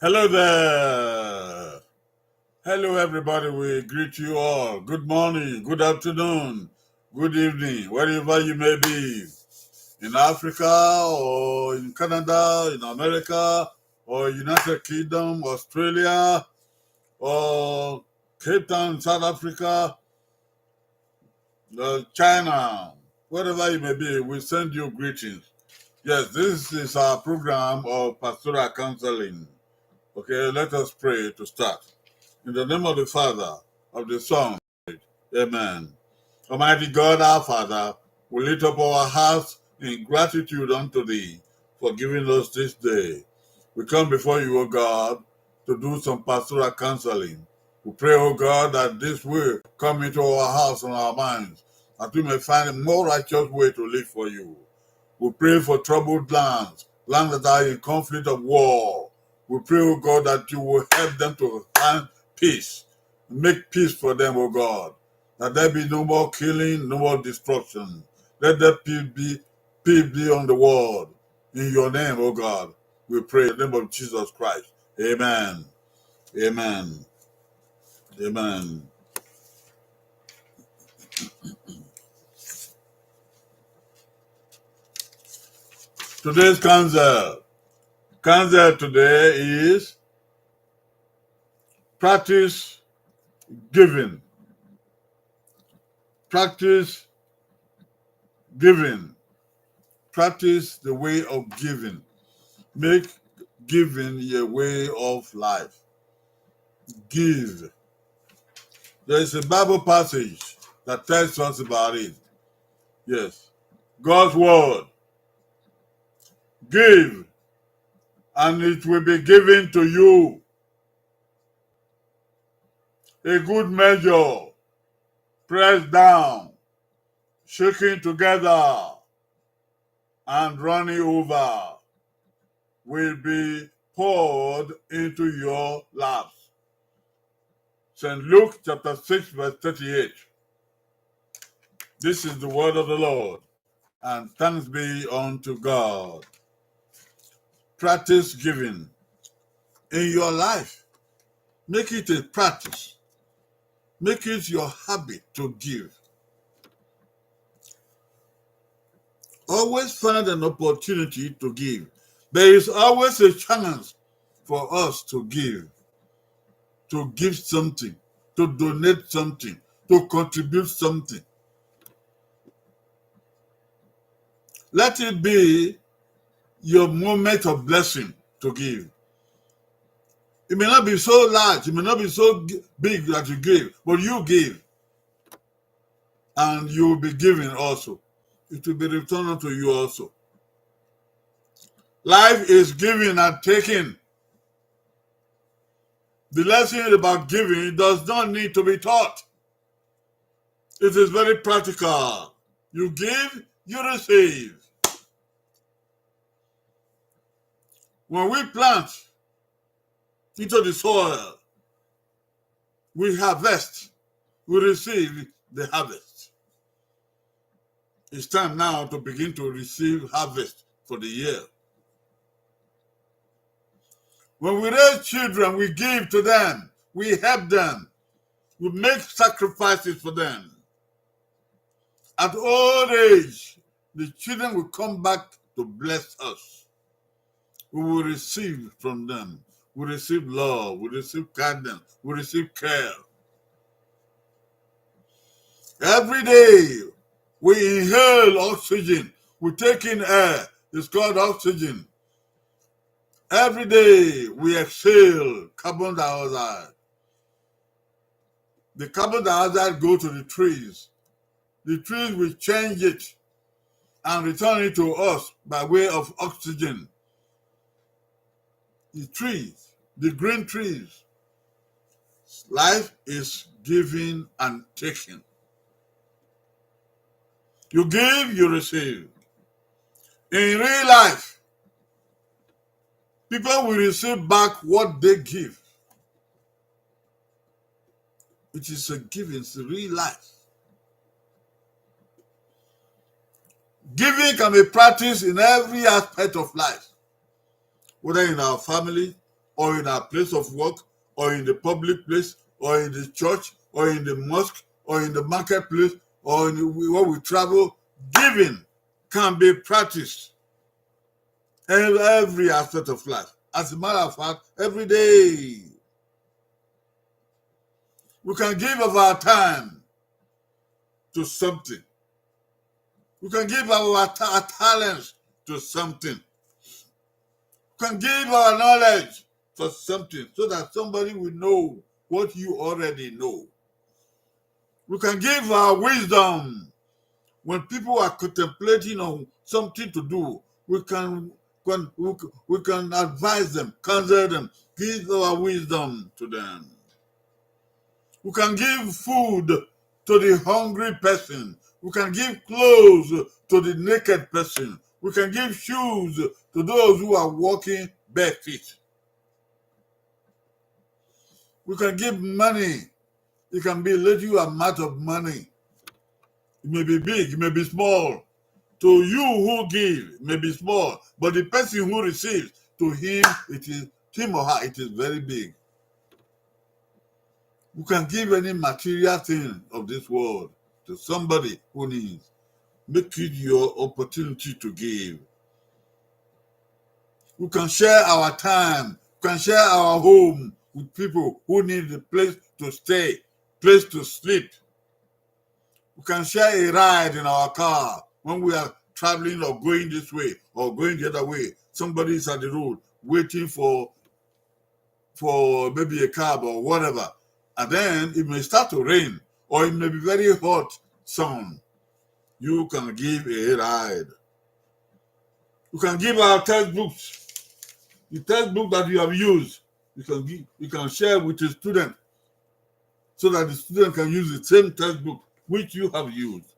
Hello there. Hello, everybody. We greet you all. Good morning, good afternoon, good evening, wherever you may be. In Africa or in Canada, in America or United Kingdom, Australia or Cape Town, South Africa, China, wherever you may be, we send you greetings. Yes, this is our program of pastoral counseling. Okay, let us pray to start. In the name of the Father, of the Son, Amen. Almighty God, our Father, we lift up our hearts in gratitude unto Thee for giving us this day. We come before you, O God, to do some pastoral counseling. We pray, O God, that this will come into our hearts and our minds, that we may find a more righteous way to live for you. We pray for troubled lands, lands that are in conflict of war. We pray, O God, that you will help them to find peace. Make peace for them, O God. That there be no more killing, no more destruction. Let there peace be on the world. In your name, O God, we pray in the name of Jesus Christ. Amen. Amen. Amen. Today's counsel today is practice giving. Practice giving. Practice the way of giving. Make giving a way of life. Give. There is a Bible passage that tells us about it. Yes. God's word. Give, and it will be given to you. A good measure, pressed down, shaken together, and running over, will be poured into your laps. St. Luke chapter 6, verse 38. This is the word of the Lord, and thanks be unto God. Practice giving in your life. Make it a practice. Make it your habit to give. Always find an opportunity to give. There is always a chance for us to give something, to donate something, to contribute something. Let it be your moment of blessing to give. It may not be so large, it may not be so big that you give, but you give, and you will be giving also. It will be returned unto you also. Life is giving and taking. The lesson about giving does not need to be taught. It is very practical. You give, you receive. When we plant into the soil, we harvest, we receive the harvest. It's time now to begin to receive harvest for the year. When we raise children, we give to them, we help them, we make sacrifices for them. At old age, the children will come back to bless us. We will receive from them. We receive love, we receive kindness, we receive care. Every day, we inhale oxygen, we take in air, it's called oxygen. Every day, we exhale carbon dioxide. The carbon dioxide goes to the trees. The trees will change it and return it to us by way of oxygen. The trees, the green trees. Life is giving and taking. You give, you receive. In real life, people will receive back what they give. It is a giving, it's a real life. Giving can be practiced in every aspect of life. whether in our family, or in our place of work, or in the public place, or in the church, or in the mosque, or in the marketplace, or where we travel. Giving can be practiced in every aspect of life. As a matter of fact, every day. We can give of our time to something. We can give our talents to something. We can give our knowledge for something so that somebody will know what you already know. We can give our wisdom when people are contemplating on something to do. We can advise them, counsel them, give our wisdom to them. We can give food to the hungry person. We can give clothes to the naked person. We can give shoes to those who are walking bare feet. We can give money. It can be a little amount of money. It may be big, it may be small. To you who give, it may be small, but the person who receives, to him, him or her, it is very big. You can give any material thing of this world to somebody who needs. Make it your opportunity to give. We can share our time. We can share our home with people who need a place to stay, place to sleep. We can share a ride in our car when we are traveling or going this way or going the other way. Somebody is at the road waiting for maybe a cab or whatever. And then it may start to rain or it may be very hot sun. You can give a ride. You can give our textbooks. The textbook that you have used, you can share with the student so that the student can use the same textbook which you have used.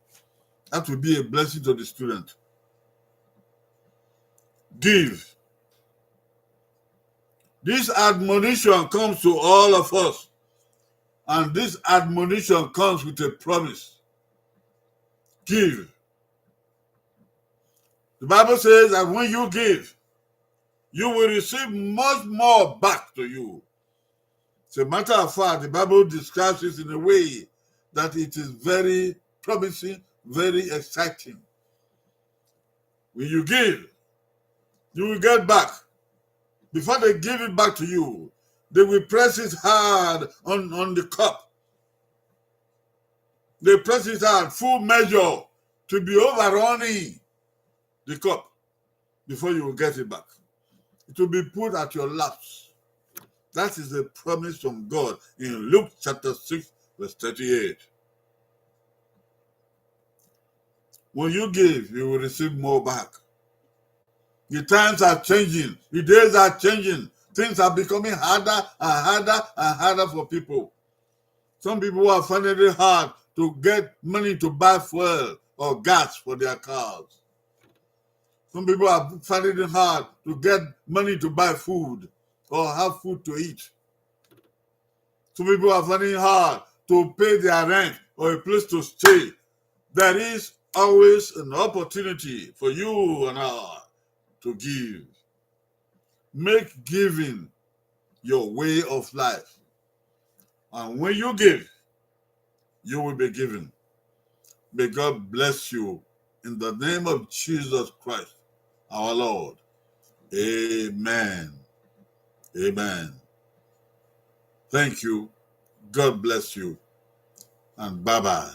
That will be a blessing to the student. Give. This admonition comes to all of us. And this admonition comes with a promise. Give. The Bible says that when you give, you will receive much more back to you. As a matter of fact, the Bible describes it in a way that it is very promising, very exciting. When you give, you will get back. Before they give it back to you, they will press it hard on the cup. They press it hard, full measure, to be overrunning the cup before you will get it back. It will be put at your laps. That is a promise from God in Luke chapter 6, verse 38. When you give, you will receive more back. The times are changing. The days are changing. Things are becoming harder and harder and harder for people. Some people are finding it hard to get money to buy fuel or gas for their cars. Some people are finding it hard to get money to buy food or have food to eat. Some people are finding it hard to pay their rent or a place to stay. There is always an opportunity for you and I to give. Make giving your way of life. And when you give, you will be given. May God bless you in the name of Jesus Christ, our Lord. Amen. Amen. Thank you. God bless you. And bye-bye.